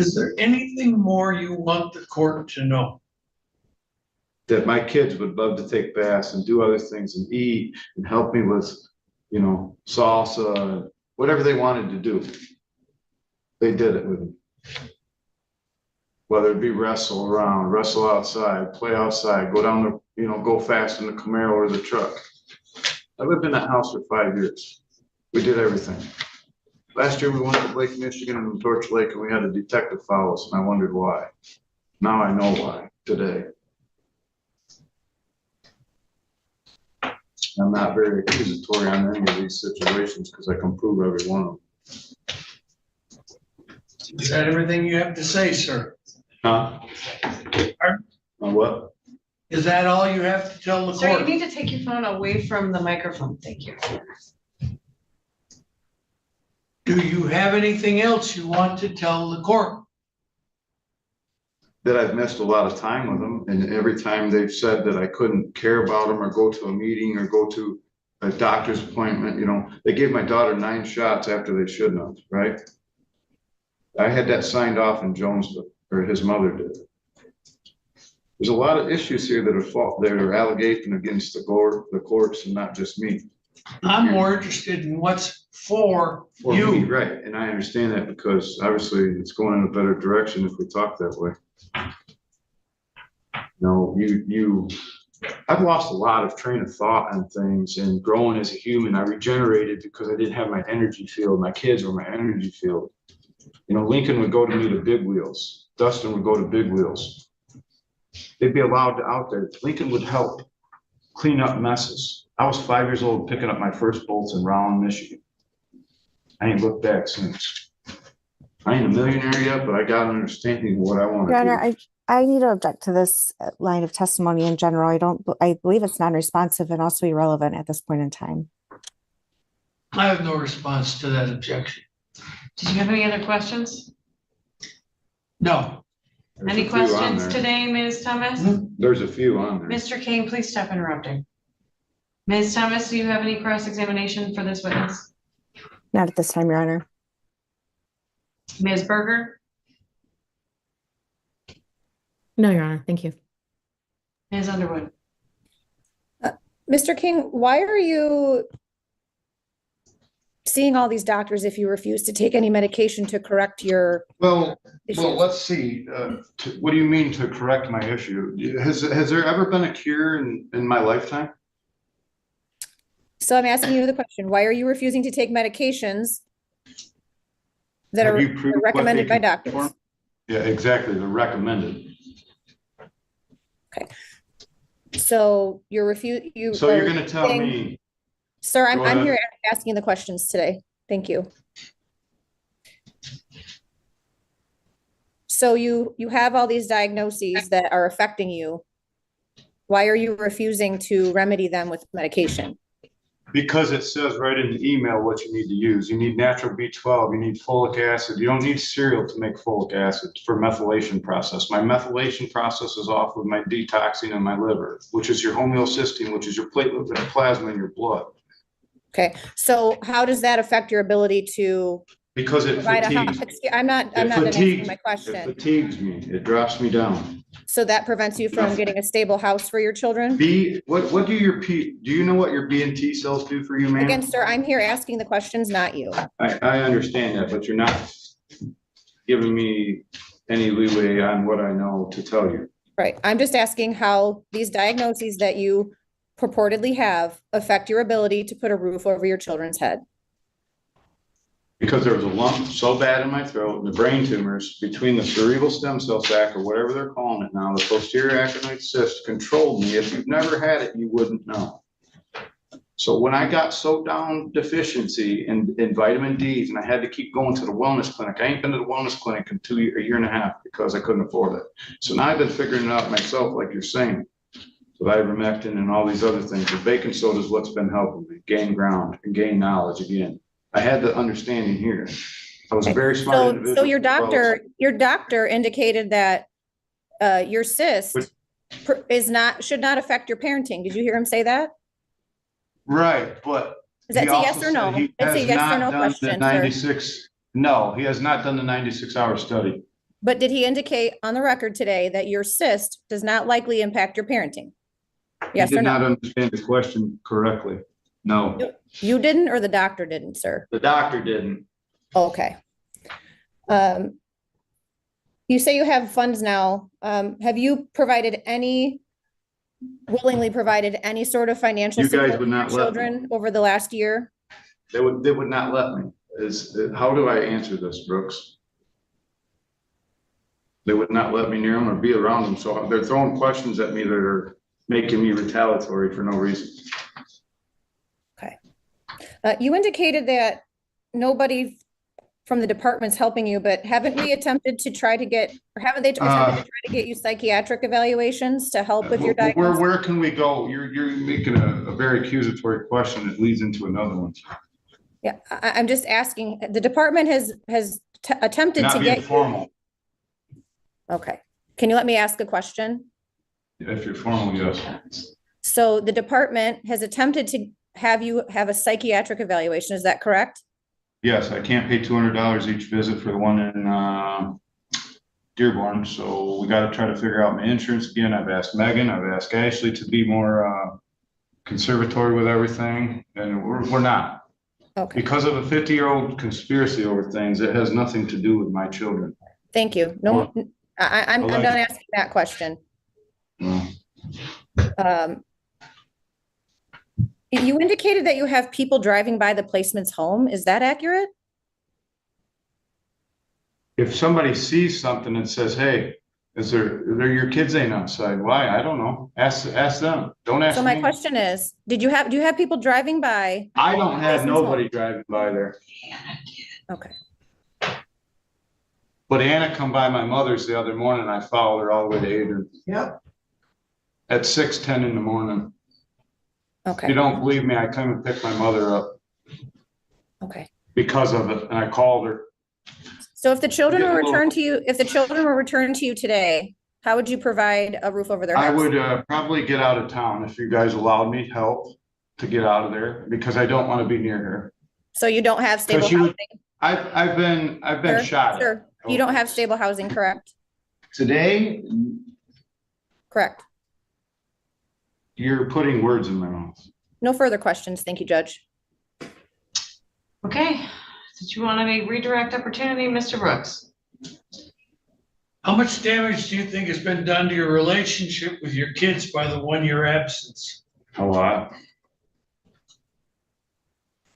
Is there anything more you want the court to know? That my kids would love to take baths and do other things and eat and help me with, you know, salsa, whatever they wanted to do. They did it with me. Whether it be wrestle around, wrestle outside, play outside, go down the, you know, go fast in the Camaro or the truck. I lived in that house for 5 years. We did everything. Last year we went to Lake Michigan and Torch Lake and we had a detective follow us and I wondered why. Now I know why today. I'm not very accusatory on any of these situations because I can prove every one of them. Is that everything you have to say, sir? Huh? On what? Is that all you have to tell the Sir, you court? need to take your phone away from the microphone. Thank you. Do you have anything else you want to tell the court? That I've missed a lot of time with them, and every time they've said that I couldn't care about them or go to a meeting or go to a doctor's appointment, you know, they gave my daughter 9 shots after they shouldn't have, right? I had that signed off in Jonesville, or his mother did. There's a lot of issues here that are allegation against the courts and not just me. I'm more interested in what's for For you. me, right, and I understand that because obviously it's going in a better direction if we talk that way. No, I've lost a lot of train of thought on things, and growing as a human, I regenerated because I didn't have my energy field. My kids were my energy field. You know, Lincoln would go to me to big wheels. Dustin would go to big wheels. They'd be allowed out there. Lincoln would help clean up messes. I was 5 years old picking up my first bolts in Rowan, Michigan. I ain't looked back since. I ain't a millionaire yet, but I got an understanding of what I want to Your do. Honor, I need to object to this line of testimony in general. I believe it's non-responsive and also irrelevant at this point in time. I have no response to that objection. Did you have any other questions? No. There's Any a few on questions there. today, Ms. Thomas? There's a few on there. Mr. King, please stop interrupting. Ms. Thomas, do you have any cross-examination for this witness? Not at this time, Your Honor. Ms. Berger? No, Your Honor. Thank you. Ms. Underwood? Mr. King, why are you seeing all these doctors if you refuse to take any medication to correct your Well, issues? let's see. What do you mean to correct my issue? Has there ever been a cure in my lifetime? So I'm asking you the question, why are you refusing to take medications that Have are you proved what recommended they by can doctors? perform? Yeah, exactly. They're recommended. So you're So you're going to tell me, Sir, Go I'm ahead. here asking the questions today. Thank you. So you have all these diagnoses that are affecting you. Why are you refusing to remedy them with medication? because it says right in the email what you need to use. You need natural B12, you need folic acid. You don't need cereal to make folic acid for methylation process. My methylation process is off of my detoxing in my liver, which is your homeocysteine, which is your platelet and plasma in your blood. Okay, so how does that affect your ability to Because it provide fatigues, I'm not it done answering fatigues, my it question. fatigues me. It drops me down. So that prevents you from getting a stable house for your children? What do your do you know what your B and T cells do for you, man? Again, sir, I'm here asking the questions, not you. I understand that, but you're not giving me any leeway on what I know to tell you. Right, I'm just asking how these diagnoses that you purportedly have affect your ability to put a roof over your children's head. Because there was a lump so bad in my throat and the brain tumors between the cerebral stem cell sac, or whatever they're calling it now, the posterior actinoid cyst, controlled me. If you've never had it, you wouldn't know. So when I got so down deficiency in vitamin D's and I had to keep going to the wellness clinic, I ain't been to the wellness clinic in a year and a half because I couldn't afford it. So now I've been figuring it out myself, like you're saying. So ivermectin and all these other things. The baking soda is what's been helping me gain ground and gain knowledge again. I had the understanding here. I was a very smart individual. So your doctor indicated that your cyst should not affect your parenting. Did you hear him say that? Right, but. Is that a yes or no? It's a yes or no question, sir. No, he has not done the 96-hour study. But did he indicate on the record today that your cyst does not likely impact your parenting? Yes You or did not no? understand the question correctly. No, You didn't or the doctor didn't, sir? the doctor didn't. Okay. You say you have funds now. Have you willingly provided any sort of financial You guys support would for your not let me. children over the last year? They would not let me. How do I answer this, Brooks? They would not let me near them or be around them. So they're throwing questions at me that are making me retaliatory for no reason. Okay. You indicated that nobody from the department's helping you, but haven't we attempted to try to get, or haven't they attempted to try to get you psychiatric evaluations to help with your diagnosis? Where can we go? You're making a very accusatory question that leads into another one. Yeah, I'm just asking, the department has attempted Not to being get. formal. Okay, can you let me ask a question? If you're formal, yes. So the department has attempted to have you have a psychiatric evaluation, is that correct? Yes, I can't pay $200 each visit for the one in Dearborn, so we got to try to figure out my insurance again. I've asked Megan, I've asked Ashley to be more conservatory with everything, and we're not. Okay, Because of a 50-year-old conspiracy over things, it has nothing to do with my children. thank you. No, I'm done asking that question. No. You indicated that you have people driving by the placement's home. Is that accurate? If somebody sees something and says, hey, are your kids ain't outside? Why? I don't know. Ask them. Don't ask So me. my question is, do you have people driving by? I don't have Placement's home? nobody driving by there. Okay, But Anna come by my mother's the other morning. I followed her all the way to Adrian. Yep. At 6:10 in the morning. If you okay, don't believe me, I come and pick my mother up okay. because of it. And I called her. So if the children Get a were little- returned to you, today, how would you provide a roof over their I heads? would probably get out of town if you guys allowed me help to get out of there because I don't want to be near her. So you don't have stable you would- housing? I've been Sir, shot at. sir, you don't have stable housing, correct? Today, Correct. you're putting words in my mouth. No further questions. Thank you, Judge. Okay, did you want a redirect opportunity, Mr. Brooks? How much damage do you think has been done to your relationship with your kids by the 1 year absence? A lot.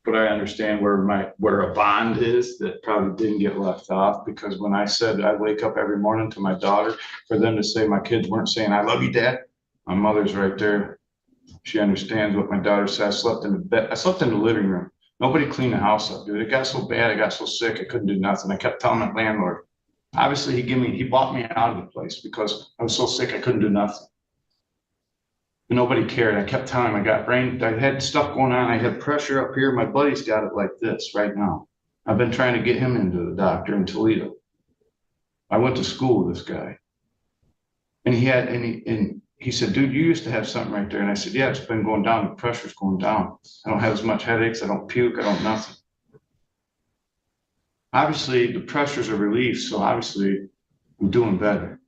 But I understand where a bond is that probably didn't get left off because when I said I wake up every morning to my daughter, for them to say my kids weren't saying, I love you, Dad. My mother's right there. She understands what my daughter said. I slept in the bed. I slept in the living room. Nobody cleaned the house up, dude. It got so bad. I got so sick. I couldn't do nothing. I kept telling my landlord. Obviously, he bought me out of the place because I was so sick. I couldn't do nothing. Nobody cared. I kept telling him I had stuff going on. I had pressure up here. My buddy's got it like this right now. I've been trying to get him into the doctor in Toledo. I went to school with this guy. And he said, dude, you used to have something right there. And I said, yeah, it's been going down. The pressure's going down. I don't have as much headaches. I don't puke. I don't nothing. Obviously, the pressures are relieved. So obviously, I'm doing better.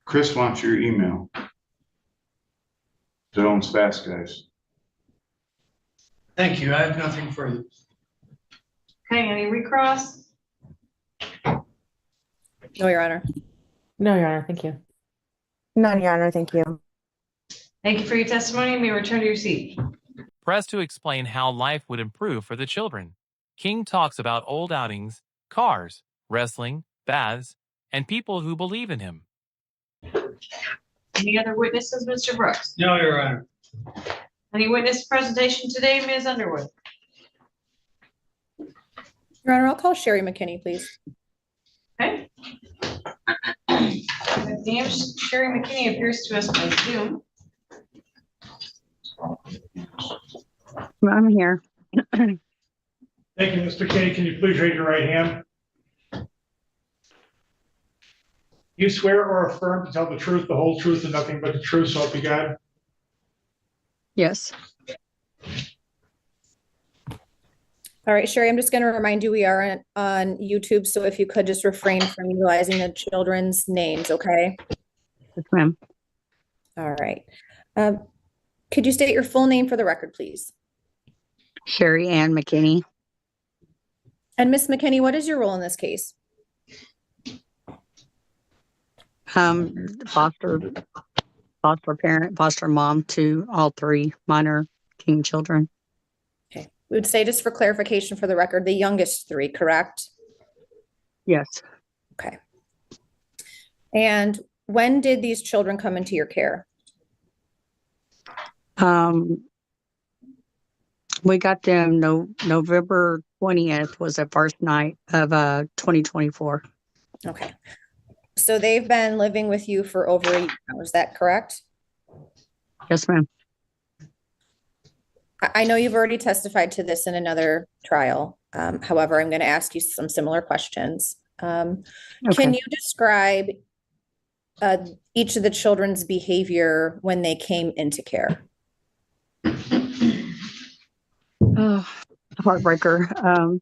Chris wants your email. That owns Fast Guys. Thank you. I have nothing further. Okay, any recross? No, Your Honor. No, Your Honor, thank you. None, Your Honor, thank you. Thank you for your testimony. You may return to your seat. Press to explain how life would improve for the children. King talks about old outings, cars, wrestling, baths, and people who believe in him. Any other witnesses, Mr. Brooks? No, Your Honor. Any witness presentation today, Ms. Underwood? Your Honor, I'll call Sherry McKinney, please. Okay. Damn, Sherry McKinney appears to us by Zoom. I'm here. Thank you, Mr. Kenny. Can you please raise your right hand? You swear or affirm to tell the truth, the whole truth, and nothing but the truth, so help you God? Yes. All right, Sherry, I'm just going to remind you, we are on YouTube, so if you could just refrain from utilizing the children's names, okay? Yes, ma'am. All right. Could you state your full name for the record, please? Sherry Ann McKinney. And Ms. McKinney, what is your role in this case? Foster parent, foster mom to all 3 minor King children. Okay, we would say, just for clarification for the record, the youngest 3, correct? Yes. Okay. And when did these children come into your care? We got them November 20th was the first night of 2024. Okay. So they've been living with you for over a year now, is that correct? Yes, ma'am. I know you've already testified to this in another trial. However, I'm going to ask you some similar questions. Can you describe each of the children's behavior when they came into care? Oh, heartbreaker.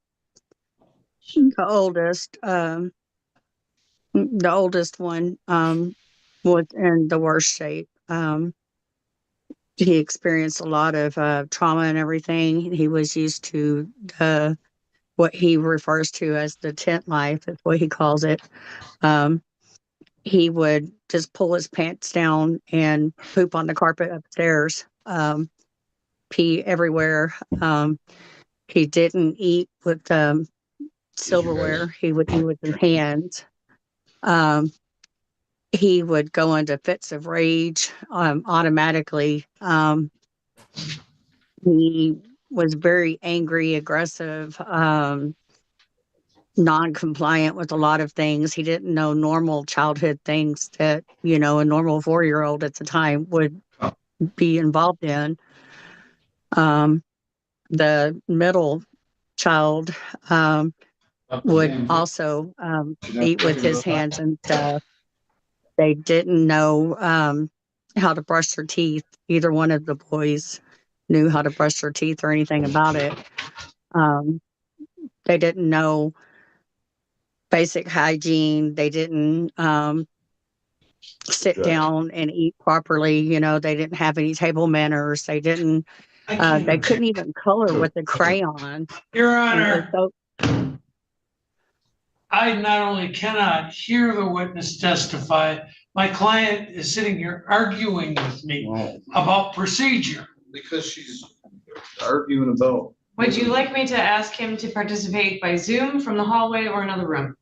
The oldest one was in the worst shape. He experienced a lot of trauma and everything. He was used to what he refers to as the tent life, is what he calls it. He would just pull his pants down and poop on the carpet upstairs, pee everywhere. He didn't eat with silverware. He would eat with his hands. He would go into fits of rage automatically. He was very angry, aggressive, non-compliant with a lot of things. He didn't know normal childhood things that, a normal 4-year-old at the time would be involved in. The middle child would also eat with his hands and stuff. They didn't know how to brush their teeth. Either one of the boys knew how to brush their teeth or anything about it. They didn't know basic hygiene. They didn't sit down and eat properly. They didn't have any table manners. They didn't. They couldn't even color with a crayon. Your Honor, I not only cannot hear the witness testify, my client is sitting here arguing with me about procedure. Because she's arguing about. Would you like me to ask him to participate by Zoom from the hallway or another room?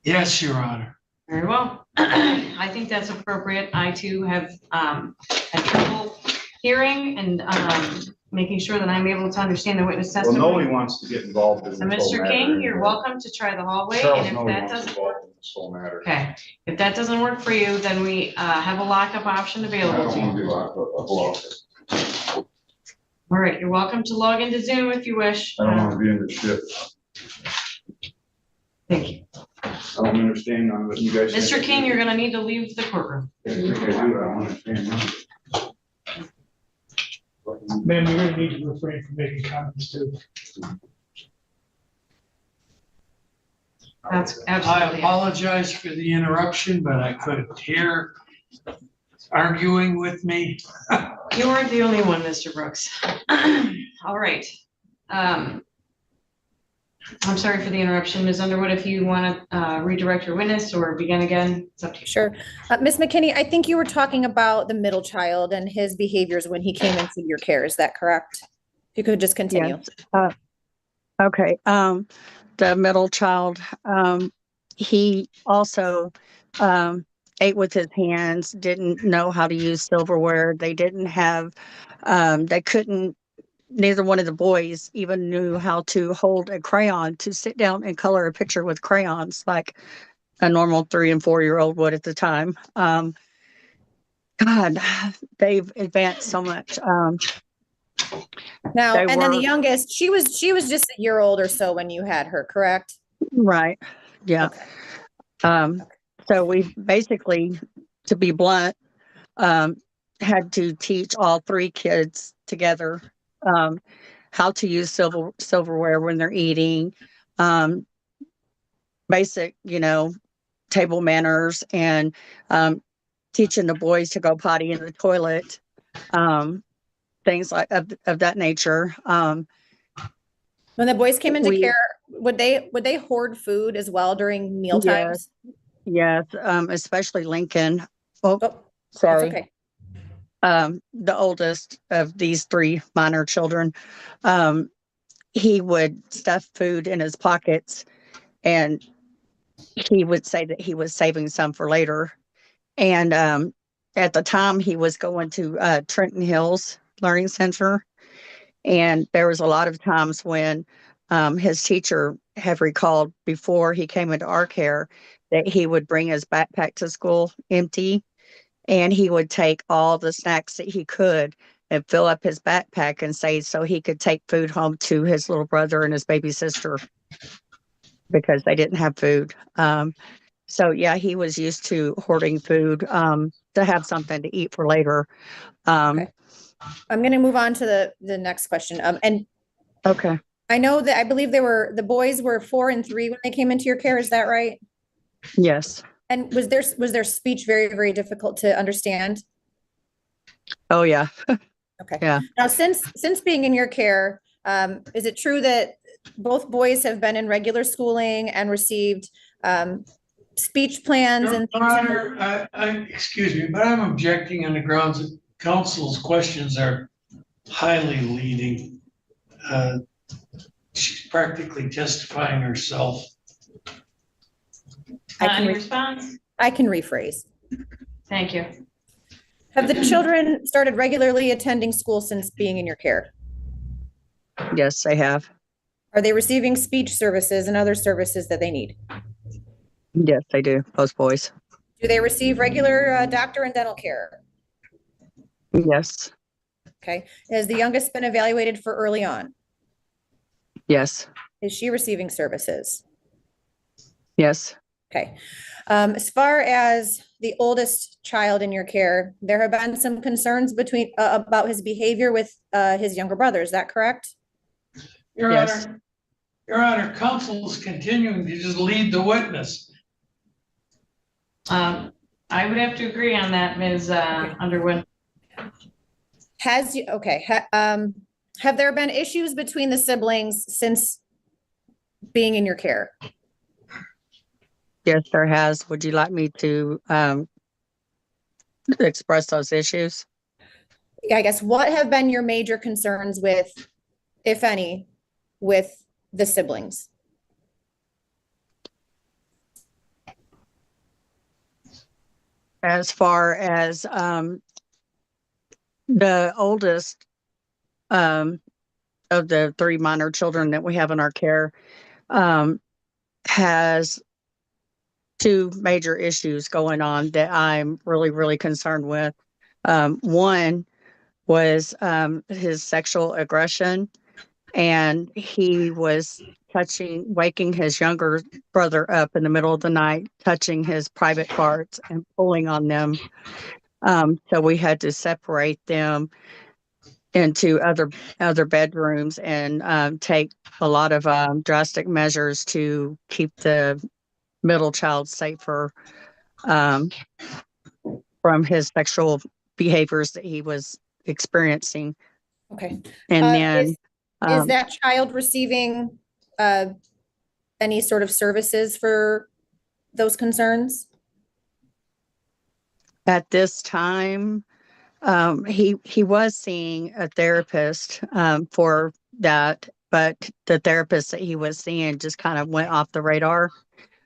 Yes, Your Honor. Very well. I think that's appropriate. I too have had trouble hearing and making sure that I'm able to understand the witness Well, testimony. nobody wants to get involved in this So whole Mr. matter King, you're anymore. welcome to try the hallway, Charles, and if nobody that wants doesn't involved in this whole matter. okay, if that doesn't work for you, then we have a lockup option I available don't to want to you. be locked up. I'll block it. All right, you're welcome to log into Zoom if you wish. I don't want to be in this shit. Thank you. I don't understand none of it. You guys. Mr. King, you're gonna need to leave the courtroom. I think I do. I don't understand none of it. Ma'am, you're gonna need to refrain from making comments too. That's I absolutely. apologize for the interruption, but I couldn't hear arguing with me. You weren't the only one, Mr. Brooks. All right. I'm sorry for the interruption. Ms. Underwood, if you want to redirect your witness or begin again, it's up to you. Sure. Ms. McKinney, I think you were talking about the middle child and his behaviors when he came into your care. Is that correct? If you could just continue. Yes. Okay. The middle child, he also ate with his hands, didn't know how to use silverware. They didn't have, neither one of the boys even knew how to hold a crayon to sit down and color a picture with crayons like a normal 3 and 4-year-old would at the time. God, they've advanced so much. Now, They and then the were- youngest, she was just a year old or so when you had her, correct? Right. Yeah. Okay. So we basically, to be blunt, had to teach all 3 kids together how to use silverware when they're eating, basic, table manners, and teaching the boys to go potty in the toilet, things like of that nature. When the boys came into We- care, would they hoard food as well during meal times? Yes, especially Lincoln. Oh, Oh, that's sorry. okay. The oldest of these three minor children, he would stuff food in his pockets, and he would say that he was saving some for later. And at the time, he was going to Trenton Hills Learning Center, and there was a lot of times when his teacher had recalled before he came into our care that he would bring his backpack to school empty, and he would take all the snacks that he could and fill up his backpack and say so he could take food home to his little brother and his baby sister because they didn't have food. So yeah, he was used to hoarding food to have something to eat for later. Okay. I'm going to move on to the next question. And Okay. I know that I believe the boys were 4 and 3 when they came into your care. Is that right? Yes. And was their speech very, very difficult to understand? Oh yeah. Okay. Yeah. Now, since being in your care, is it true that both boys have been in regular schooling and received speech plans Your and things? Honor, excuse me, but I'm objecting on the grounds that counsel's questions are highly leading. She's practically testifying herself. Any response? I can rephrase. Thank you. Have the children started regularly attending school since being in your care? Yes, they have. Are they receiving speech services and other services that they need? Yes, they do. Both boys. Do they receive regular doctor and dental care? Yes. Okay. Has the youngest been evaluated for early on? Yes. Is she receiving services? Yes. Okay. As far as the oldest child in your care, there have been some concerns about his behavior with his younger brother. Is that correct? Your Yes. Honor, Your Honor, counsel is continuing to just lead the witness. I would have to agree on that, Ms. Underwood. Have there been issues between the siblings since being in your care? Yes, there has. Would you like me to express those issues? I guess what have been your major concerns with, if any, with the siblings? As far as the oldest of the three minor children that we have in our care has two major issues going on that I'm really, really concerned with. One was his sexual aggression, and he was waking his younger brother up in the middle of the night, touching his private parts and pulling on them. So we had to separate them into other bedrooms and take a lot of drastic measures to keep the middle child safer from his sexual behaviors that he was experiencing. Okay. And then Is that child receiving any sort of services for those concerns? at this time, he was seeing a therapist for that, but the therapist that he was seeing just kind of went off the radar.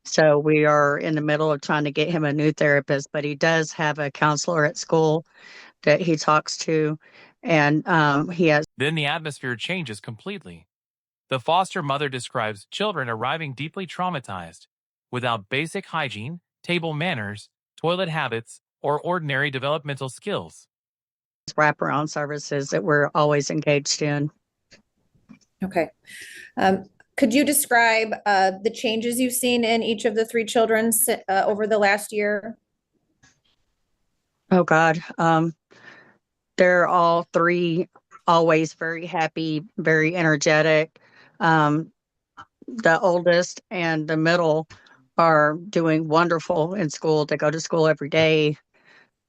So we are in the middle of trying to get him a new therapist, but he does have a counselor at school that he talks to, and he has. Then the atmosphere changes completely. The foster mother describes children arriving deeply traumatized, without basic hygiene, table manners, toilet habits, or ordinary developmental skills. Wraparound services that we're always engaged in. Okay. Could you describe the changes you've seen in each of the three children over the last year? Oh God. They're all three always very happy, very energetic. The oldest and the middle are doing wonderful in school. They go to school every day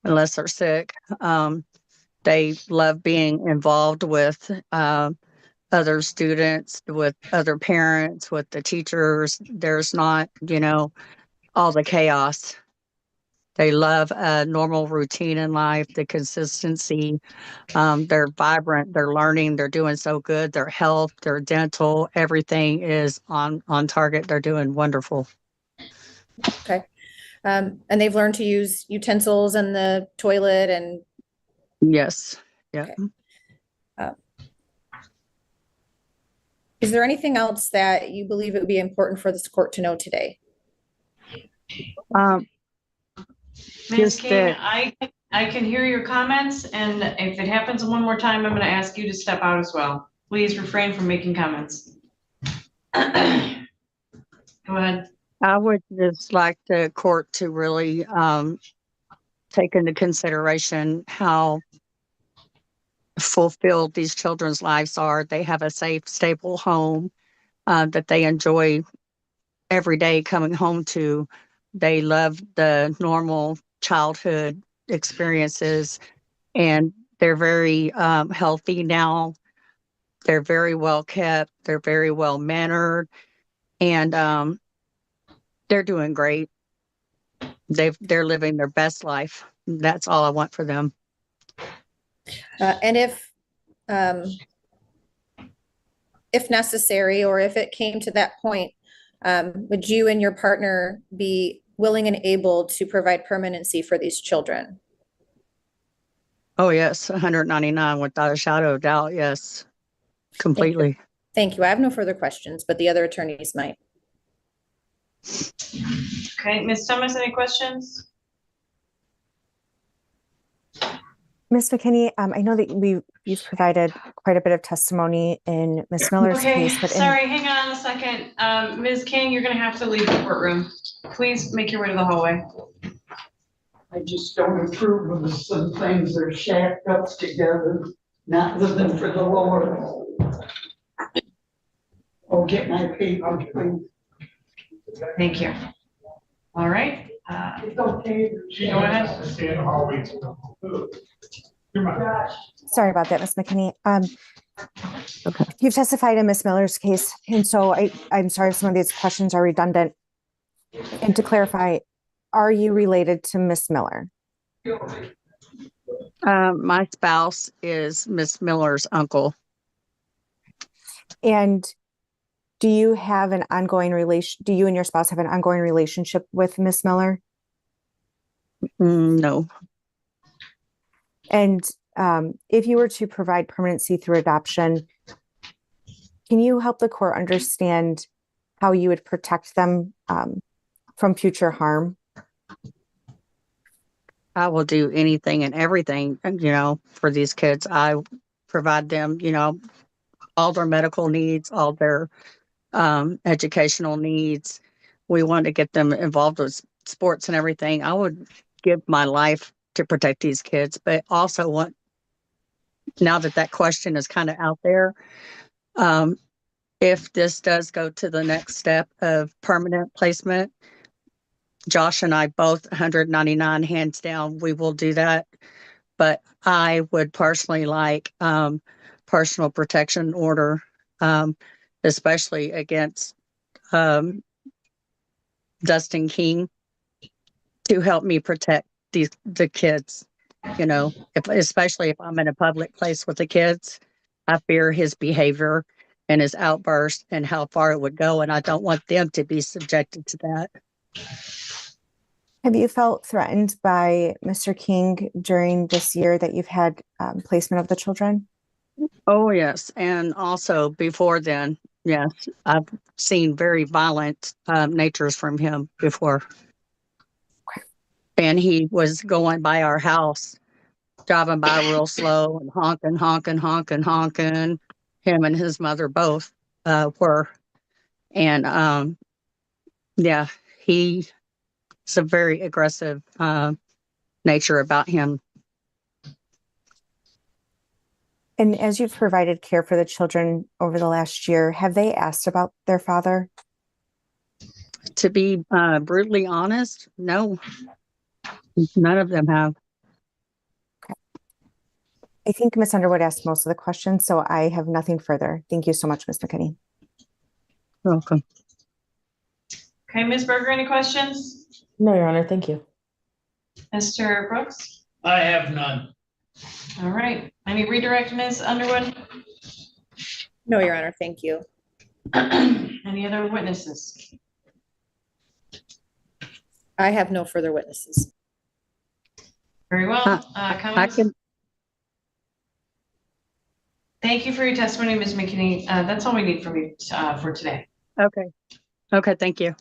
unless they're sick. They love being involved with other students, with other parents, with the teachers. There's not, all the chaos. They love a normal routine in life, the consistency. They're vibrant, they're learning, they're doing so good. Their health, their dental, everything is on target. They're doing wonderful. Okay. And they've learned to use utensils in the toilet and Yes. Yeah. Okay. Is there anything else that you believe it would be important for this court to know today? Um, Ms. Just King, that- I can hear your comments, and if it happens one more time, I'm gonna ask you to step out as well. Please refrain from making comments. Go ahead. I would just like the court to really take into consideration how fulfilled these children's lives are. They have a safe, stable home that they enjoy every day coming home to. They love the normal childhood experiences, and they're very healthy now. They're very well kept. They're very well mannered, and they're doing great. They're living their best life. That's all I want for them. And if necessary, or if it came to that point, would you and your partner be willing and able to provide permanency for these children? Oh yes, 199 without a shadow of doubt. Yes, completely. Thank you. I have no further questions, but the other attorneys might. Okay, Ms. Thomas, any questions? Ms. McKinney, I know that you've provided quite a bit of testimony in Ms. Miller's Okay, case, but sorry, hang on a second. Ms. King, you're gonna have to leave the courtroom. Please make your way to the hallway. I just don't approve of some things that are shacked up together, not living for the Lord. I'll get my paper, please. Thank you. All right, It's okay. Go ahead. Stay in the hallway. You're my. sorry about that, Ms. McKinney. You've testified in Ms. Miller's case, and so I'm sorry if some of these questions are redundant. And to clarify, are you related to Ms. Miller? My spouse is Miss Miller's uncle. And do you have an ongoing do you and your spouse have an ongoing relationship with Ms. Miller? No. And if you were to provide permanency through adoption, can you help the court understand how you would protect them from future harm? I will do anything and everything, for these kids. I provide them, all their medical needs, all their educational needs. We want to get them involved with sports and everything. I would give my life to protect these kids, but also now that question is kind of out there, if this does go to the next step of permanent placement, Josh and I both 199 hands down, we will do that. But I would personally like personal protection order, especially against Dustin King, to help me protect the kids. Especially if I'm in a public place with the kids, I fear his behavior and his outburst and how far it would go, and I don't want them to be subjected to that. Have you felt threatened by Mr. King during this year that you've had placement of the children? Oh, yes. And also before then, yes, I've seen very violent natures from him before. And he was going by our house, driving by real slow and honking, honking, honking, honking. Him and his mother both were. And yeah, he's a very aggressive nature about him. And as you've provided care for the children over the last year, have they asked about their father? To be brutally honest, no, none of them have. I think Ms. Underwood asked most of the questions, so I have nothing further. Thank you so much, Ms. McKinney. Welcome. Okay, Ms. Berger, any questions? No, Your Honor, thank you. Mr. Brooks? I have none. All right, any redirect, Ms. Underwood? No, Your Honor, thank you. Any other witnesses? I have no further witnesses. Very well. I Comments? can, Thank you for your testimony, Ms. McKinney. That's all we need from you for today. okay. Okay, thank you.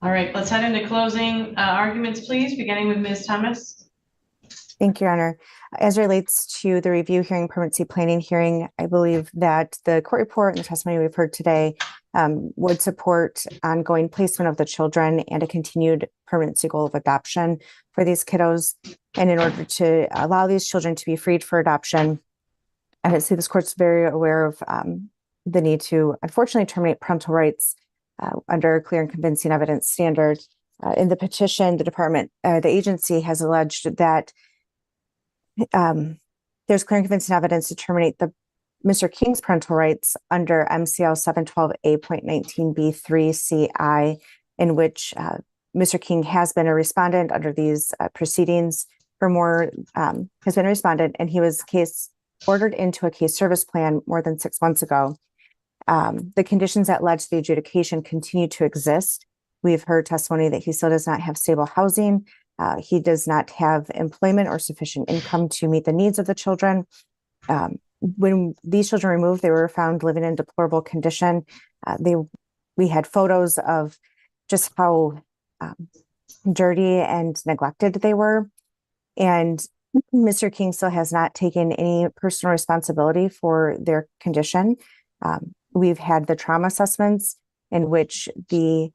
All right, let's head into closing arguments, please, beginning with Ms. Thomas. Thank you, Your Honor. As relates to the review hearing, permanency planning hearing, I believe that the court report and the testimony we've heard today would support ongoing placement of the children and a continued permanency goal of adoption for these kiddos. And in order to allow these children to be freed for adoption, I see this court's very aware of the need to unfortunately terminate parental rights under clear and convincing evidence standard. In the petition, the agency has alleged that there's clear and convincing evidence to terminate Mr. King's parental rights under MCL 712A.19B3CI, in which Mr. King has been a respondent under these proceedings has been a respondent, and he was ordered into a case service plan more than 6 months ago. The conditions that led to the adjudication continue to exist. We've heard testimony that he still does not have stable housing. He does not have employment or sufficient income to meet the needs of the children. When these children were removed, they were found living in deplorable condition. We had photos of just how dirty and neglected they were. And Mr. King still has not taken any personal responsibility for their condition. We've had the trauma assessments in which the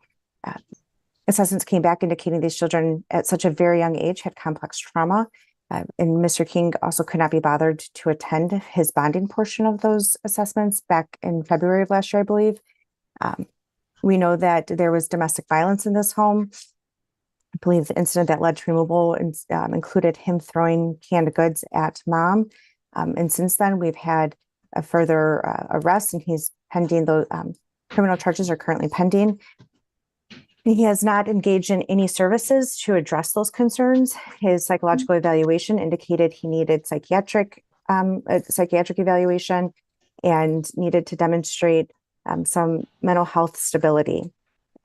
assessments came back indicating these children at such a very young age had complex trauma. And Mr. King also could not be bothered to attend his bonding portion of those assessments back in February of last year, I believe. We know that there was domestic violence in this home. I believe the incident that led to removal included him throwing canned goods at mom. And since then, we've had a further arrest, and he's pending. Those criminal charges are currently pending. He has not engaged in any services to address those concerns. His psychological evaluation indicated he needed psychiatric evaluation and needed to demonstrate some mental health stability.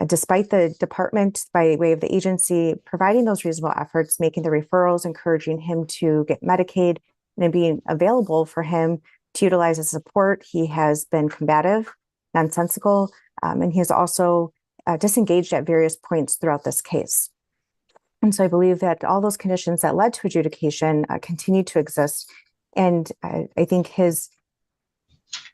Despite the department, by way of the agency, providing those reasonable efforts, making the referrals, encouraging him to get Medicaid, and being available for him to utilize as support, he has been combative, nonsensical, and he has also disengaged at various points throughout this case. And so I believe that all those conditions that led to adjudication continue to exist. And I think his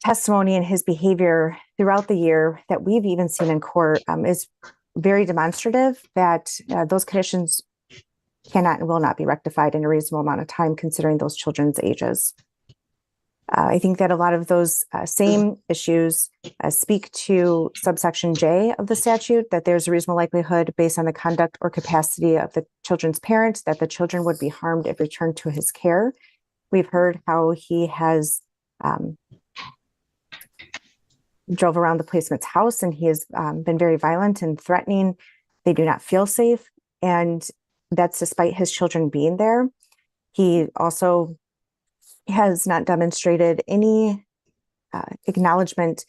testimony and his behavior throughout the year that we've even seen in court is very demonstrative that those conditions cannot and will not be rectified in a reasonable amount of time, considering those children's ages. I think that a lot of those same issues speak to subsection J of the statute, that there's a reasonable likelihood based on the conduct or capacity of the children's parents that the children would be harmed if returned to his care. We've heard how he has drove around the placement's house, and he has been very violent and threatening. They do not feel safe, and that's despite his children being there. He also has not demonstrated any acknowledgement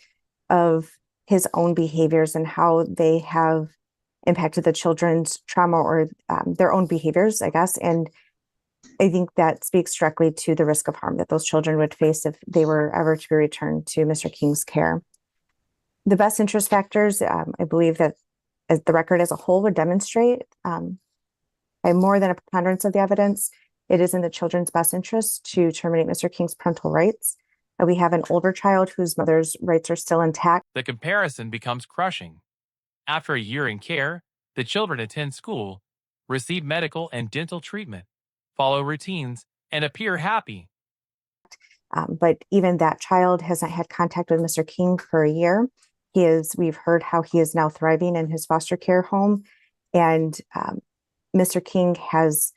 of his own behaviors and how they have impacted the children's trauma or their own behaviors, I guess. And I think that speaks directly to the risk of harm that those children would face if they were ever to be returned to Mr. King's care. The best interest factors, I believe that as the record as a whole would demonstrate, by more than a preponderance of the evidence, it is in the children's best interest to terminate Mr. King's parental rights. We have an older child whose mother's rights are still intact. The comparison becomes crushing. After a year in care, the children attend school, receive medical and dental treatment, follow routines, and appear happy. But even that child hasn't had contact with Mr. King for a year. We've heard how he is now thriving in his foster care home. And Mr. King has,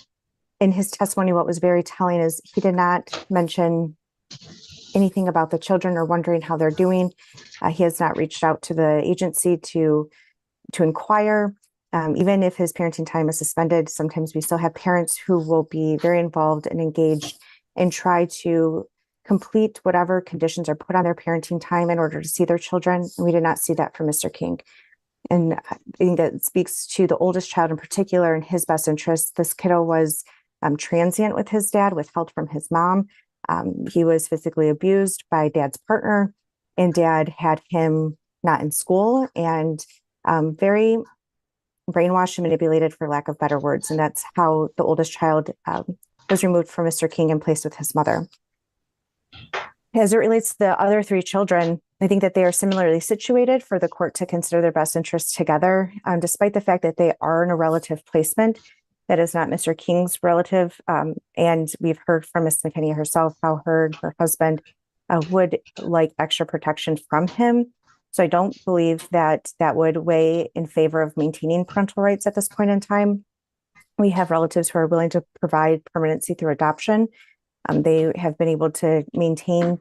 in his testimony, what was very telling is he did not mention anything about the children or wondering how they're doing. He has not reached out to the agency to inquire. Even if his parenting time is suspended, sometimes we still have parents who will be very involved and engaged and try to complete whatever conditions are put on their parenting time in order to see their children. And we did not see that from Mr. King. And I think that speaks to the oldest child in particular and his best interest. This kiddo was transient with his dad, withheld from his mom. He was physically abused by dad's partner, and dad had him not in school and very brainwashed and manipulated, for lack of better words. And that's how the oldest child was removed from Mr. King and placed with his mother. As it relates to the other three children, I think that they are similarly situated for the court to consider their best interests together, despite the fact that they are in a relative placement. That is not Mr. King's relative. And we've heard from Ms. McKinney herself how her husband would like extra protection from him. So I don't believe that that would weigh in favor of maintaining parental rights at this point in time. We have relatives who are willing to provide permanency through adoption. They have been able to maintain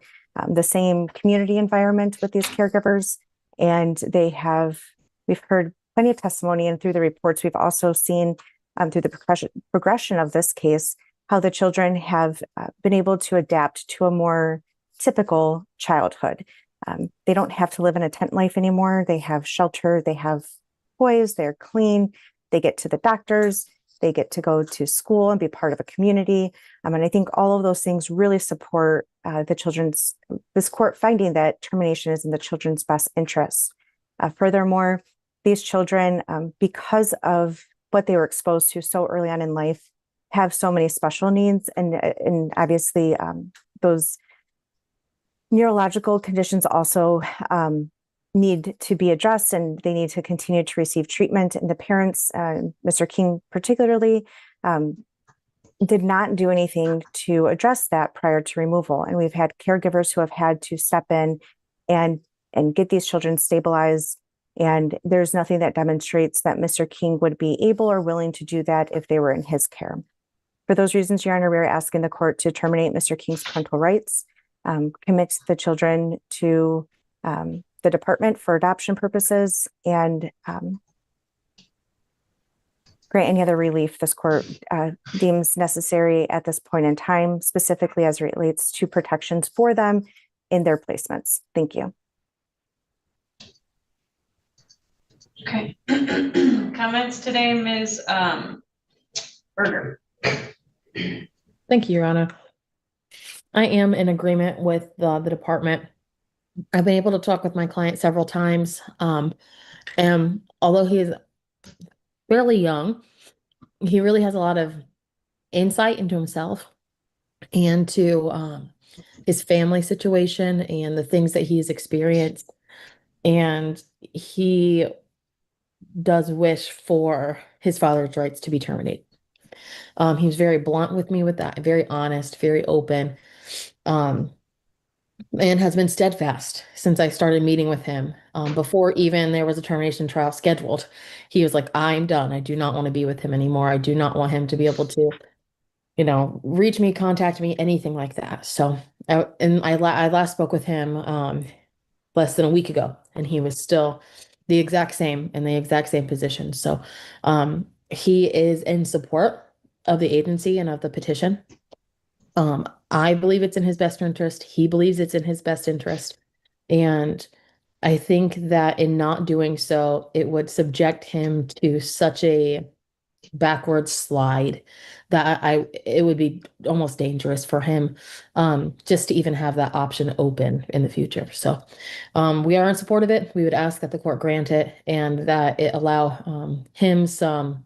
the same community environment with these caregivers. And we've heard plenty of testimony, and through the reports, we've also seen through the progression of this case, how the children have been able to adapt to a more typical childhood. They don't have to live in a tent life anymore. They have shelter, they have toys, they're clean, they get to the doctors, they get to go to school and be part of a community. And I think all of those things really support this court finding that termination is in the children's best interest. Furthermore, these children, because of what they were exposed to so early on in life, have so many special needs, and obviously those neurological conditions also need to be addressed, and they need to continue to receive treatment. And the parents, Mr. King particularly, did not do anything to address that prior to removal. And we've had caregivers who have had to step in and get these children stabilized. And there's nothing that demonstrates that Mr. King would be able or willing to do that if they were in his care. For those reasons, Your Honor, we're asking the court to terminate Mr. King's parental rights, commit the children to the department for adoption purposes, and grant any other relief this court deems necessary at this point in time, specifically as it relates to protections for them in their placements. Thank you. Okay. Comments today, Ms. Berger? Thank you, Your Honor. I am in agreement with the department. I've been able to talk with my client several times. And although he is fairly young, he really has a lot of insight into himself and to his family situation and the things that he's experienced. And he does wish for his father's rights to be terminated. He was very blunt with me with that, very honest, very open, and has been steadfast since I started meeting with him. Before even there was a termination trial scheduled, he was like, I'm done. I do not want to be with him anymore. I do not want him to be able to, reach me, contact me, anything like that. So, I last spoke with him less than a week ago, and he was still the exact same in the exact same position. So, he is in support of the agency and of the petition. I believe it's in his best interest. He believes it's in his best interest. And I think that in not doing so, it would subject him to such a backward slide that it would be almost dangerous for him just to even have that option open in the future. So we are in support of it. We would ask that the court grant it and that it allow him some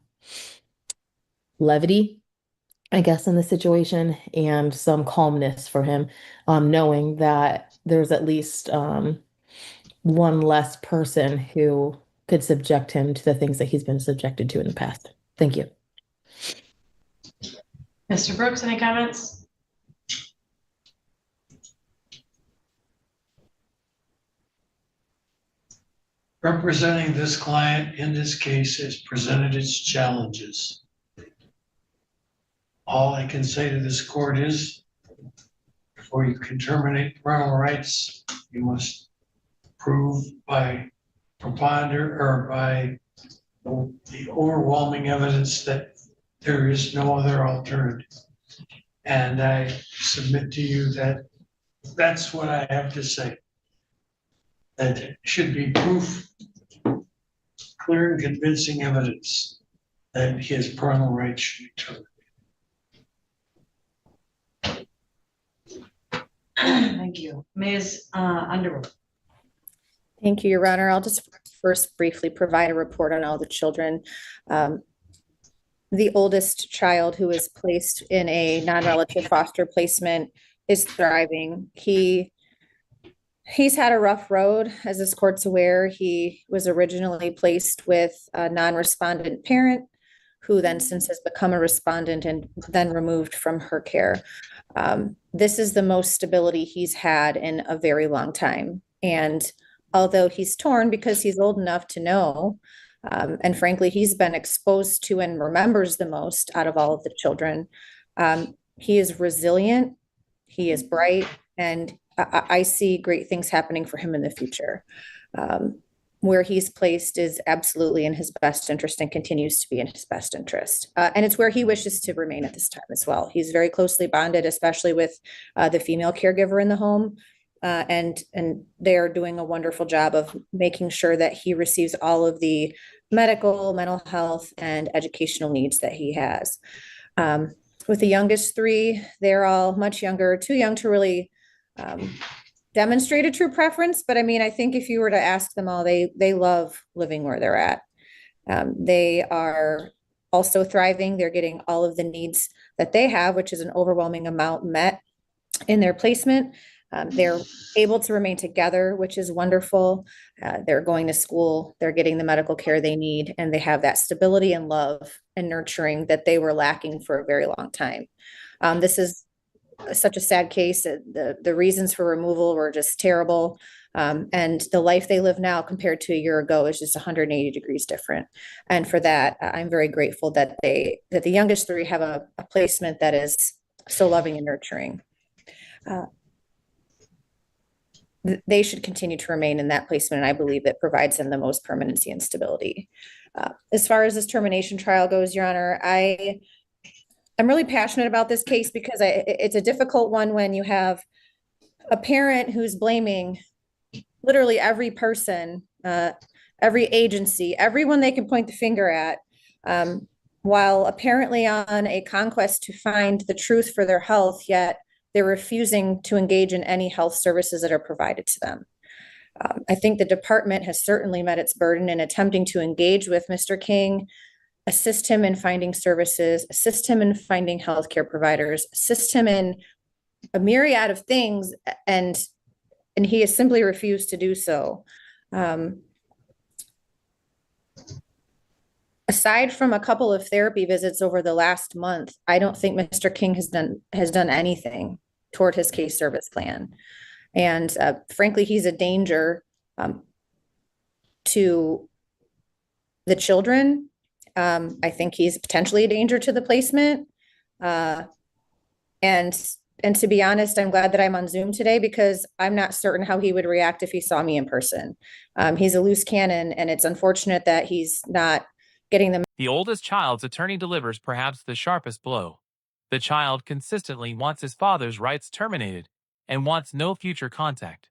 levity, I guess, in the situation, and some calmness for him, knowing that there's at least one less person who could subject him to the things that he's been subjected to in the past. Thank you. Mr. Brooks, any comments? representing this client in this case has presented its challenges. All I can say to this court is, before you can terminate parental rights, you must prove by preponderance or by the overwhelming evidence that there is no other alternative. And I submit to you that that's what I have to say. That it should be proof, clear and convincing evidence that his parental rights should be terminated. Thank you. Ms. Underwood. Thank you, Your Honor. I'll just first briefly provide a report on all the children. The oldest child who is placed in a non-relative foster placement is thriving. He's had a rough road, as this court's aware. He was originally placed with a non-respondent parent who then since has become a respondent and then removed from her care. This is the most stability he's had in a very long time. And although he's torn because he's old enough to know, and frankly, he's been exposed to and remembers the most out of all of the children. He is resilient, he is bright, and I see great things happening for him in the future. Where he's placed is absolutely in his best interest and continues to be in his best interest. And it's where he wishes to remain at this time as well. He's very closely bonded, especially with the female caregiver in the home. And they are doing a wonderful job of making sure that he receives all of the medical, mental health, and educational needs that he has. With the youngest three, they're all much younger, too young to really demonstrate a true preference. But I mean, I think if you were to ask them all, they love living where they're at. They are also thriving. They're getting all of the needs that they have, which is an overwhelming amount met in their placement. They're able to remain together, which is wonderful. They're going to school, they're getting the medical care they need, and they have that stability and love and nurturing that they were lacking for a very long time. This is such a sad case. The reasons for removal were just terrible. And the life they live now compared to a year ago is just 180 degrees different. And for that, I'm very grateful that the youngest three have a placement that is so loving and nurturing. They should continue to remain in that placement, and I believe it provides them the most permanency and stability. As far as this termination trial goes, Your Honor, I'm really passionate about this case because it's a difficult one when you have a parent who's blaming literally every person, every agency, everyone they can point the finger at, while apparently on a conquest to find the truth for their health, yet they're refusing to engage in any health services that are provided to them. I think the department has certainly met its burden in attempting to engage with Mr. King, assist him in finding services, assist him in finding healthcare providers, assist him in a myriad of things, and he has simply refused to do so. Aside from a couple of therapy visits over the last month, I don't think Mr. King has done anything toward his case service plan. And frankly, he's a danger to the children. I think he's potentially a danger to the placement. And to be honest, I'm glad that I'm on Zoom today because I'm not certain how he would react if he saw me in person. He's a loose cannon, and it's unfortunate that he's not getting them. The oldest child's attorney delivers perhaps the sharpest blow. The child consistently wants his father's rights terminated and wants no future contact.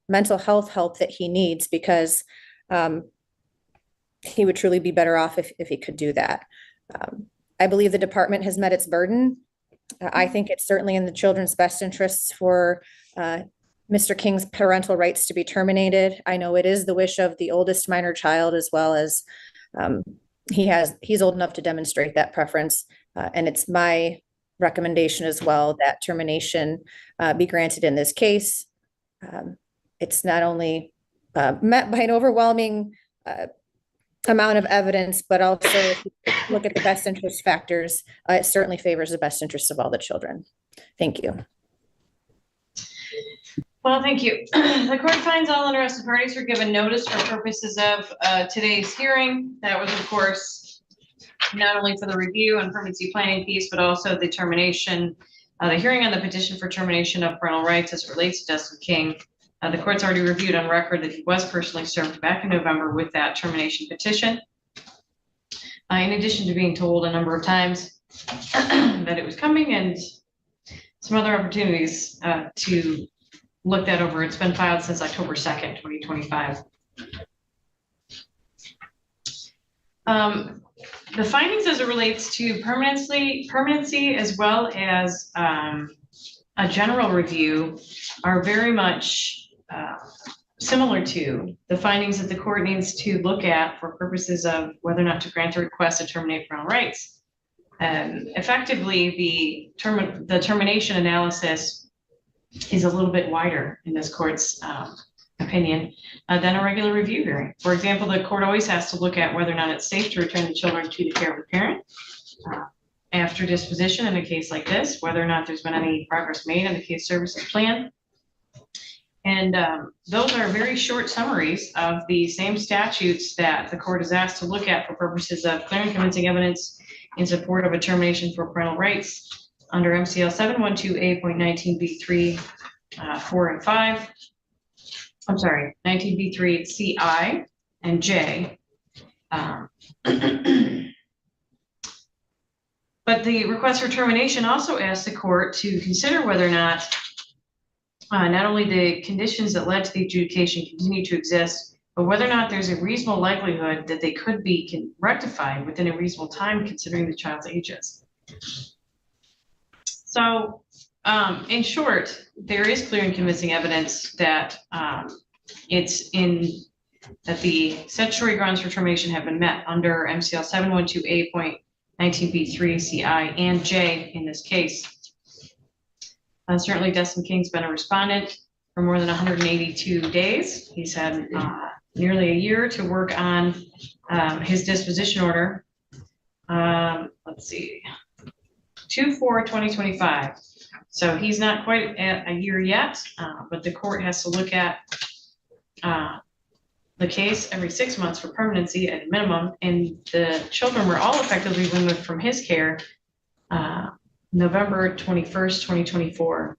Mental health help that he needs because he would truly be better off if he could do that. I believe the department has met its burden. I think it's certainly in the children's best interests for Mr. King's parental rights to be terminated. I know it is the wish of the oldest minor child as well as he's old enough to demonstrate that preference. And it's my recommendation as well that termination be granted in this case. It's not only met by an overwhelming amount of evidence, but also if you look at the best interest factors, it certainly favors the best interest of all the children. Thank you. Well, thank you. The court finds all interested parties were given notice for purposes of today's hearing. That was, of course, not only for the review and permanency planning piece, but also the termination, the hearing on the petition for termination of parental rights as it relates to Dustin King. The court's already reviewed on record that he was personally served back in November with that termination petition. In addition to being told a number of times that it was coming and some other opportunities to look that over. It's been filed since October 2nd, 2025. The findings as it relates to permanency as well as a general review are very much similar to the findings that the court needs to look at for purposes of whether or not to grant a request to terminate parental rights. Effectively, the termination analysis is a little bit wider in this court's opinion than a regular review hearing. For example, the court always has to look at whether or not it's safe to return the children to the care of the parent after disposition in a case like this, whether or not there's been any progress made in the case services plan. And those are very short summaries of the same statutes that the court is asked to look at for purposes of clear and convincing evidence in support of a termination for parental rights under MCL 712A.19B3, 4 and 5. I'm sorry, 19B3 CI and J. But the request for termination also asks the court to consider whether or not only the conditions that led to the adjudication continue to exist, but whether or not there's a reasonable likelihood that they could be rectified within a reasonable time considering the child's ages. So in short, there is clear and convincing evidence that that the statutory grounds for termination have been met under MCL 712A.19B3 CI and J in this case. Certainly Dustin King's been a respondent for more than 182 days. He's had nearly a year to work on his disposition order. Let's see. 2/4/2025. So he's not quite at a year yet, but the court has to look at the case every 6 months for permanency at a minimum. And the children were all effectively removed from his care November 21st, 2024.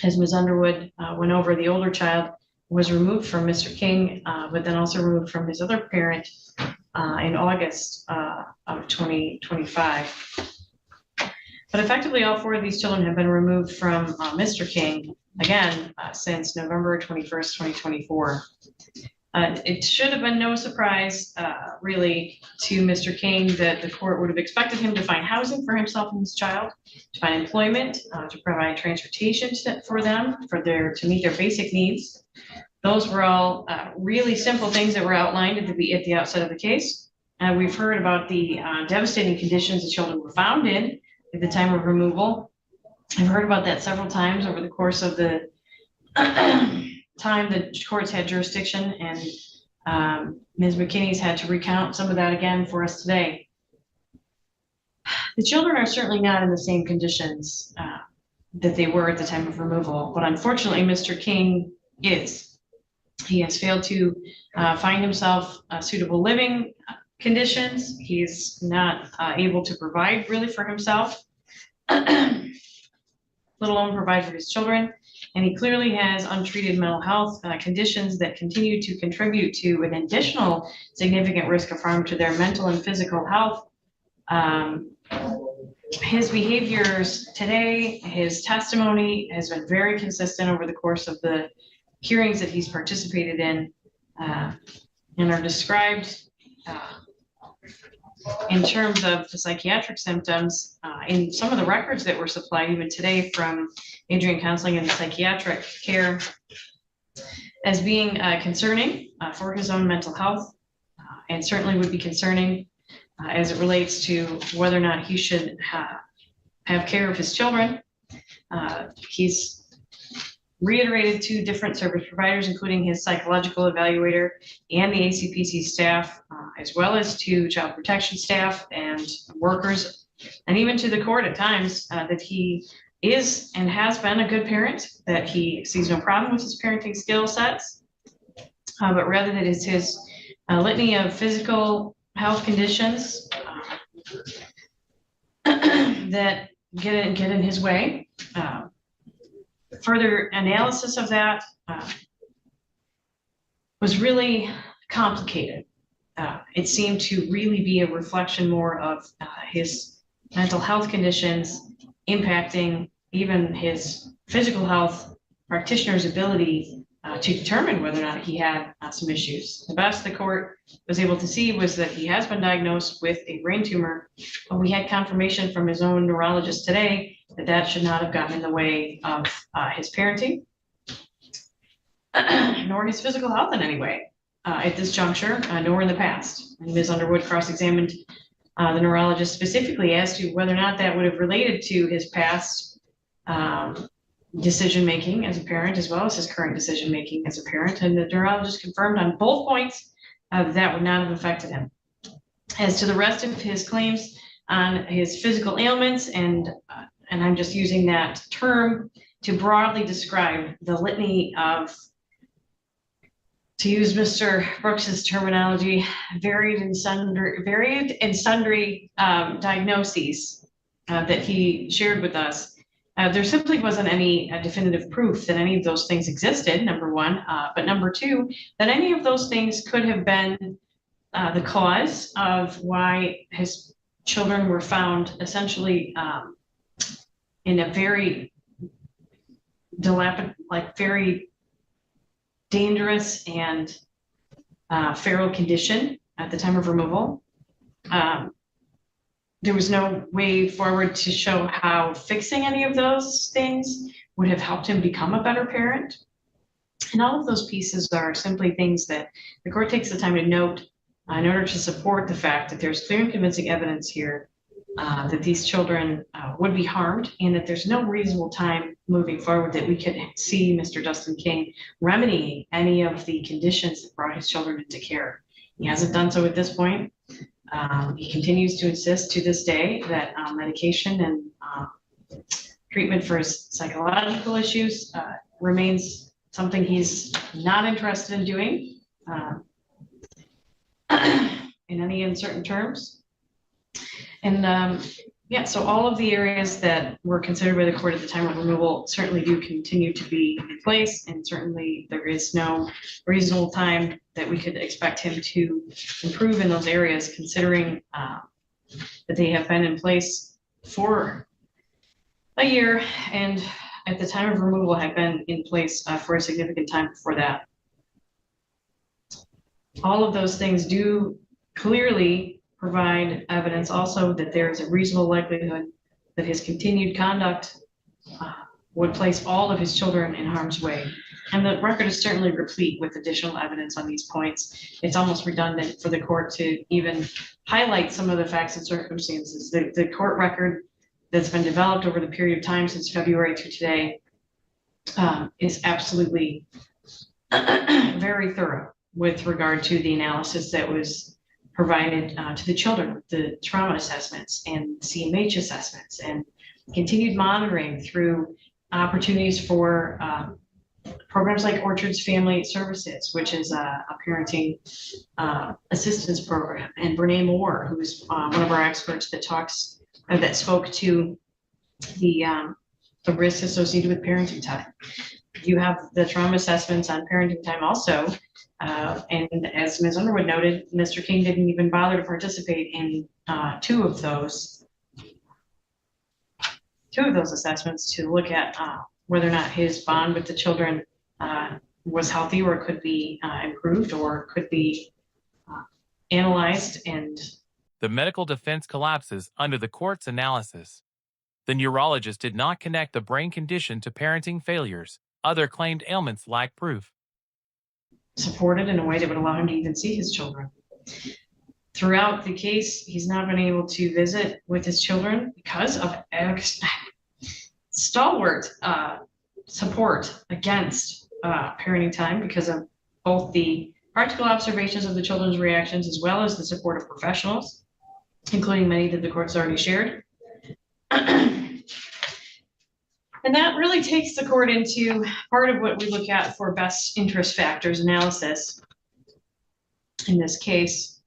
As Ms. Underwood went over, the older child was removed from Mr. King, but then also removed from his other parent in August of 2025. But effectively, all 4 of these children have been removed from Mr. King, again, since November 21st, 2024. It should have been no surprise, really, to Mr. King that the court would have expected him to find housing for himself and his child, to find employment, to provide transportation for them, to meet their basic needs. Those were all really simple things that were outlined at the outset of the case. We've heard about the devastating conditions the children were found in at the time of removal. I've heard about that several times over the course of the time the courts had jurisdiction, and Ms. McKinney's had to recount some of that again for us today. The children are certainly not in the same conditions that they were at the time of removal, but unfortunately, Mr. King is. He has failed to find himself suitable living conditions. He's not able to provide really for himself, let alone provide for his children. And he clearly has untreated mental health conditions that continue to contribute to an additional significant risk of harm to their mental and physical health. His behaviors today, his testimony has been very consistent over the course of the hearings that he's participated in, and are described in terms of the psychiatric symptoms in some of the records that were supplied even today from Adrian Counseling and the psychiatric care as being concerning for his own mental health, and certainly would be concerning as it relates to whether or not he should have care of his children. He's reiterated to different service providers, including his psychological evaluator and the ACPC staff, as well as to child protection staff and workers, and even to the court at times, that he is and has been a good parent, that he sees no problem with his parenting skill sets, but rather that it's his litany of physical health conditions that get in his way. Further analysis of that was really complicated. It seemed to really be a reflection more of his mental health conditions impacting even his physical health practitioner's ability to determine whether or not he had some issues. The best the court was able to see was that he has been diagnosed with a brain tumor, but we had confirmation from his own neurologist today that that should not have gotten in the way of his parenting, nor his physical health in any way at this juncture, nor in the past. And Ms. Underwood cross-examined the neurologist specifically as to whether or not that would have related to his past decision-making as a parent, as well as his current decision-making as a parent. And the neurologist confirmed on both points that would not have affected him. As to the rest of his claims on his physical ailments, and I'm just using that term to broadly describe the litany of, to use Mr. Brooks's terminology, varied and sundry diagnoses that he shared with us. There simply wasn't any definitive proof that any of those things existed, number one, but number two, that any of those things could have been the cause of why his children were found essentially in a very very dangerous and feral condition at the time of removal. There was no way forward to show how fixing any of those things would have helped him become a better parent. And all of those pieces are simply things that the court takes the time to note in order to support the fact that there's clear and convincing evidence here that these children would be harmed, and that there's no reasonable time moving forward that we could see Mr. Dustin King remedying any of the conditions that brought his children into care. He hasn't done so at this point. He continues to insist to this day that medication and treatment for his psychological issues remains something he's not interested in doing in any uncertain terms. And yeah, so all of the areas that were considered by the court at the time of removal certainly do continue to be in place, and certainly there is no reasonable time that we could expect him to improve in those areas, considering that they have been in place for a year, and at the time of removal had been in place for a significant time before that. All of those things do clearly provide evidence also that there is a reasonable likelihood that his continued conduct would place all of his children in harm's way. And the record is certainly replete with additional evidence on these points. It's almost redundant for the court to even highlight some of the facts and circumstances. The court record that's been developed over the period of time since February to today is absolutely very thorough with regard to the analysis that was provided to the children, the trauma assessments and CMH assessments, and continued monitoring through opportunities for programs like Orchard's Family Services, which is a parenting assistance program, and Brene Moore, who's one of our experts that spoke to the risks associated with parenting time. You have the trauma assessments on parenting time also. And as Ms. Underwood noted, Mr. King didn't even bother to participate in two of those assessments to look at whether or not his bond with the children was healthy, or could be improved, or could be analyzed. And the medical defense collapses under the court's analysis. The neurologist did not connect the brain condition to parenting failures. Other claimed ailments lack proof. Supported in a way that would allow him to even see his children. Throughout the case, he's not been able to visit with his children because of stalwart support against parenting time, because of both the practical observations of the children's reactions as well as the support of professionals, including many that the court's already shared. And that really takes the court into part of what we look at for best interest factors analysis. In this case,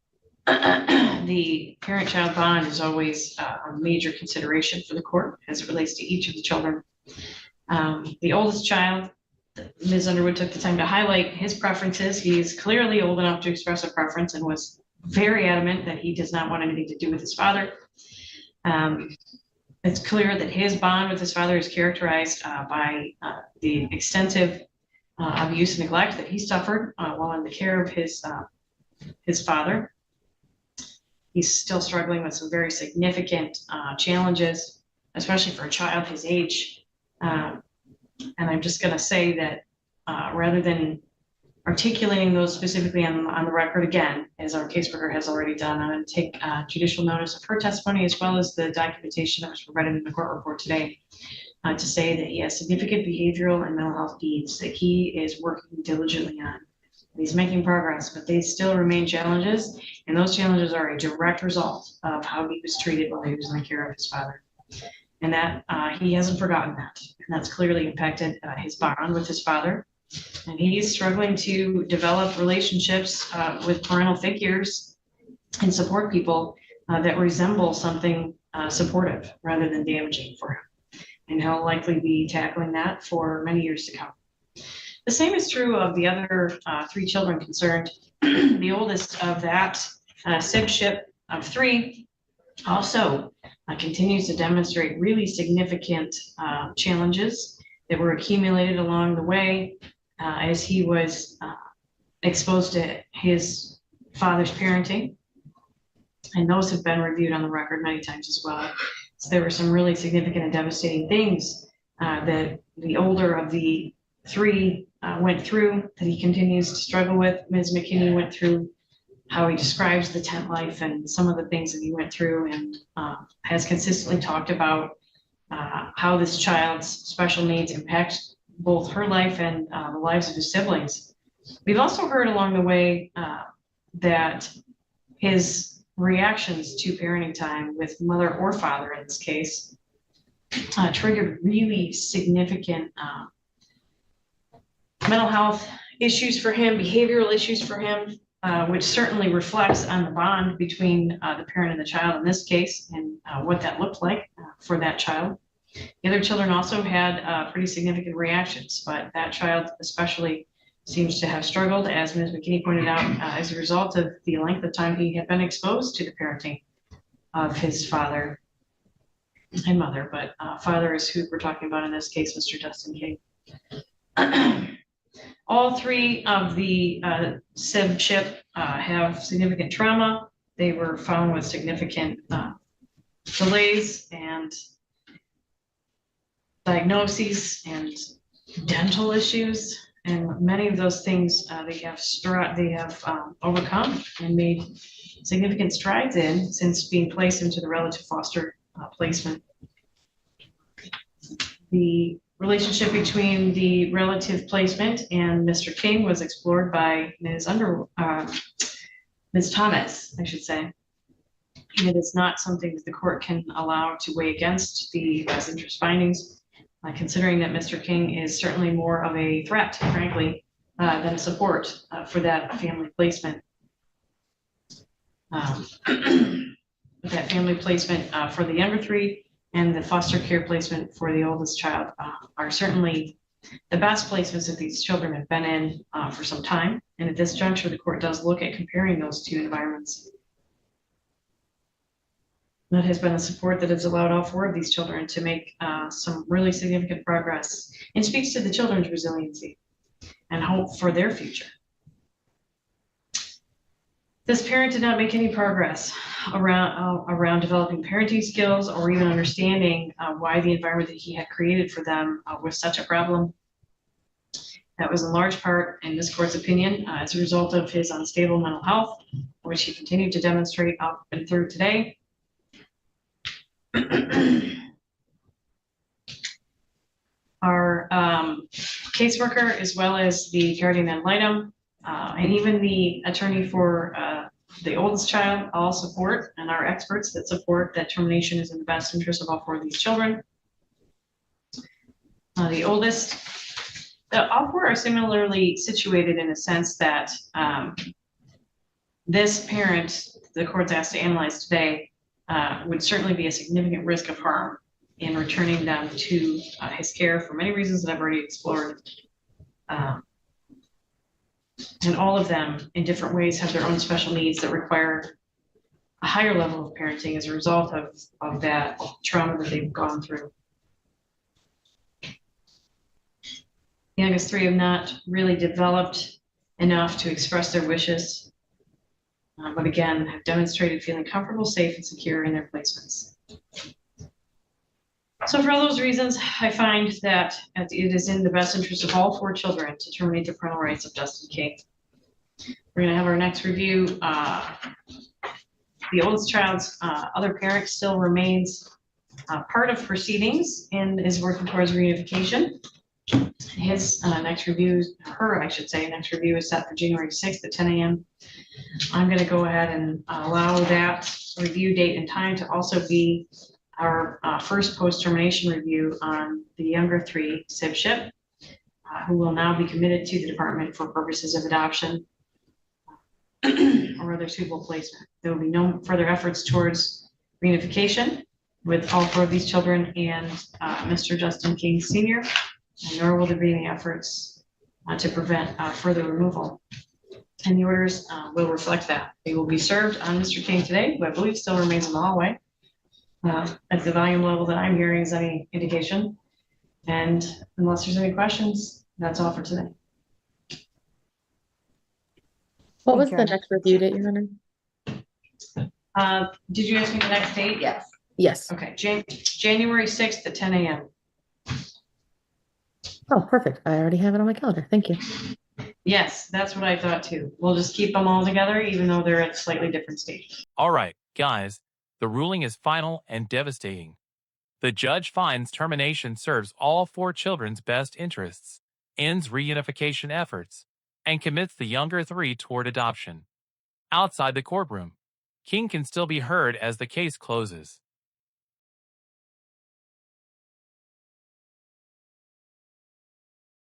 the parent-child bond is always a major consideration for the court as it relates to each of the children. The oldest child, Ms. Underwood took the time to highlight his preferences. He's clearly old enough to express a preference and was very adamant that he does not want anything to do with his father. It's clear that his bond with his father is characterized by the extensive abuse and neglect that he suffered while in the care of his father. He's still struggling with some very significant challenges, especially for a child his age. And I'm just going to say that rather than articulating those specifically on the record again, as our caseworker has already done, I'm going to take judicial notice of her testimony as well as the documentation that was provided in the court report today to say that he has significant behavioral and mental health needs that he is working diligently on. He's making progress, but they still remain challenges, and those challenges are a direct result of how he was treated while he was in the care of his father. And that he hasn't forgotten that, and that's clearly impacted his bond with his father. And he's struggling to develop relationships with parental figures and support people that resemble something supportive rather than damaging for him. And he'll likely be tackling that for many years to come. The same is true of the other 3 children concerned. The oldest of that sibship of 3 also continues to demonstrate really significant challenges that were accumulated along the way as he was exposed to his father's parenting. And those have been reviewed on the record many times as well. So there were some really significant and devastating things that the older of the 3 went through, that he continues to struggle with. Ms. McKinney went through how he describes the tent life and some of the things that he went through, and has consistently talked about how this child's special needs impact both her life and the lives of his siblings. We've also heard along the way that his reactions to parenting time with mother or father in this case triggered really significant mental health issues for him, behavioral issues for him, which certainly reflects on the bond between the parent and the child in this case, and what that looked like for that child. The other children also had pretty significant reactions, but that child especially seems to have struggled, as Ms. McKinney pointed out, as a result of the length of time he had been exposed to the parenting of his father and mother, but father is who we're talking about in this case, Mr. Dustin King. All 3 of the sibship have significant trauma. They were found with significant delays and diagnoses and dental issues, and many of those things they have overcome and made significant strides in since being placed into the relative foster placement. The relationship between the relative placement and Mr. King was explored by Ms. Thomas, I should say. And it is not something that the court can allow to weigh against the best interest findings, considering that Mr. King is certainly more of a threat, frankly, than a support for that family placement. That family placement for the younger 3 and the foster care placement for the oldest child are certainly the best placements that these children have been in for some time. And at this juncture, the court does look at comparing those 2 environments. That has been a support that has allowed all 4 of these children to make some really significant progress, and speaks to the children's resiliency and hope for their future. This parent did not make any progress around developing parenting skills or even understanding why the environment that he had created for them was such a problem. That was in large part, in this court's opinion, as a result of his unstable mental health, which he continued to demonstrate up and through today. Our caseworker, as well as the guardian ad litem, and even the attorney for the oldest child, all support, and are experts that support that termination is in the best interest of all 4 of these children. The oldest, all four are similarly situated in a sense that this parent, the court's asked to analyze today, would certainly be a significant risk of harm in returning them to his care for many reasons that I've already explored. And all of them, in different ways, have their own special needs that require a higher level of parenting as a result of that trauma that they've gone through. The youngest three have not really developed enough to express their wishes, but again, have demonstrated feeling comfortable, safe, and secure in their placements. So for all those reasons, I find that it is in the best interest of all four children to terminate the parental rights of Justin King. We're gonna have our next review. The oldest child's other parent still remains part of proceedings and is working towards reunification. His next review, next review is set for January 6th at 10 a.m. I'm gonna go ahead and allow that review date and time to also be our first post-termination review on the younger three, Sib Ship, who will now be committed to the department for purposes of adoption or other suitable placement. There will be no further efforts towards reunification with all four of these children and Mr. Justin King Sr., nor will there be any efforts to prevent further removal. And the orders will reflect that. They will be served on Mr. King today, who I believe still remains in the hallway. At the volume level that I'm hearing is any indication. And unless there's any questions, that's all for today. What was Thank you, the Anna. next review date, Your Honor? Did you ask me the next date? Yes. Yes. Okay, January 6th at 10 a.m. Oh, perfect. I already have it on my calendar. Thank you. Yes, that's what I thought too. We'll just keep them all together, even though they're at slightly different stages. All right, guys, the ruling is final and devastating. The judge finds termination serves all four children's best interests, ends reunification efforts, and commits the younger three toward adoption. Outside the courtroom, King can still be heard as the case closes.